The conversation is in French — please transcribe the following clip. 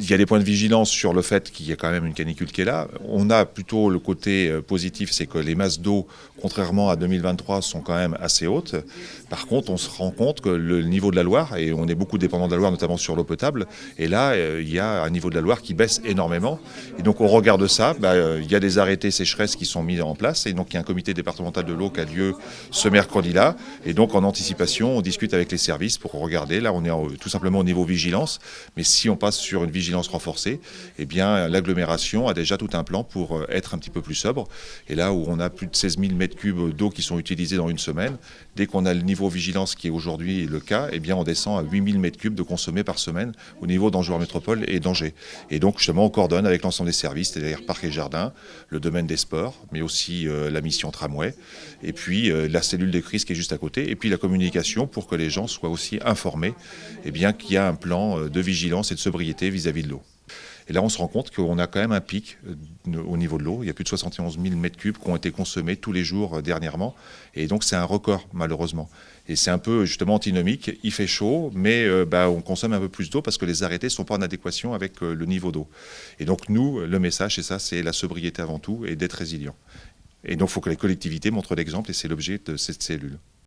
Il y a des points de vigilance sur le fait qu'il y a quand même une canicule qui est là. On a plutôt le côté positif, c'est que les masses d'eau, contrairement à 2023, sont quand même assez hautes. Par contre, on se rend compte que le niveau de la Loire, et on est beaucoup dépendant de la Loire, notamment sur l'eau potable, et là, il y a un niveau de la Loire qui baisse énormément. Et donc, on regarde ça, il y a des arrêtés sécheresse qui sont mis en place, et donc il y a un comité départemental de l'eau qui a lieu ce mercredi-là. Et donc, en anticipation, on discute avec les services pour regarder. Là, on est tout simplement au niveau vigilance, mais si on passe sur une vigilance renforcée, eh bien, l'agglomération a déjà tout un plan pour être un petit peu plus sobre. Et là où on a plus de 16 000 mètres cubes d'eau qui sont utilisés dans une semaine, dès qu'on a le niveau vigilance qui est aujourd'hui le cas, eh bien, on descend à 8 000 mètres cubes de consommés par semaine au niveau d'Anjouan Métropole et d'Angers. Et donc, justement, on coordonne avec l'ensemble des services, c'est-à-dire Parcs et Jardins, le domaine des sports, mais aussi la mission tramway, et puis la cellule de crise qui est juste à côté, et puis la communication pour que les gens soient aussi informés eh bien, qu'il y a un plan de vigilance et de sobriété vis-à-vis de l'eau. Et là, on se rend compte qu'on a quand même un pic au niveau de l'eau. Il y a plus de 71 000 mètres cubes qui ont été consommés tous les jours dernièrement. Et donc, c'est un record, malheureusement. Et c'est un peu, justement, antinomique. Il fait chaud, mais on consomme un peu plus d'eau parce que les arrêtés ne sont pas en adéquation avec le niveau d'eau. Et donc, nous, le message, c'est ça, c'est la sobriété avant tout et d'être résilient. Et donc, il faut que les collectivités montrent l'exemple et c'est l'objet de cette cellule.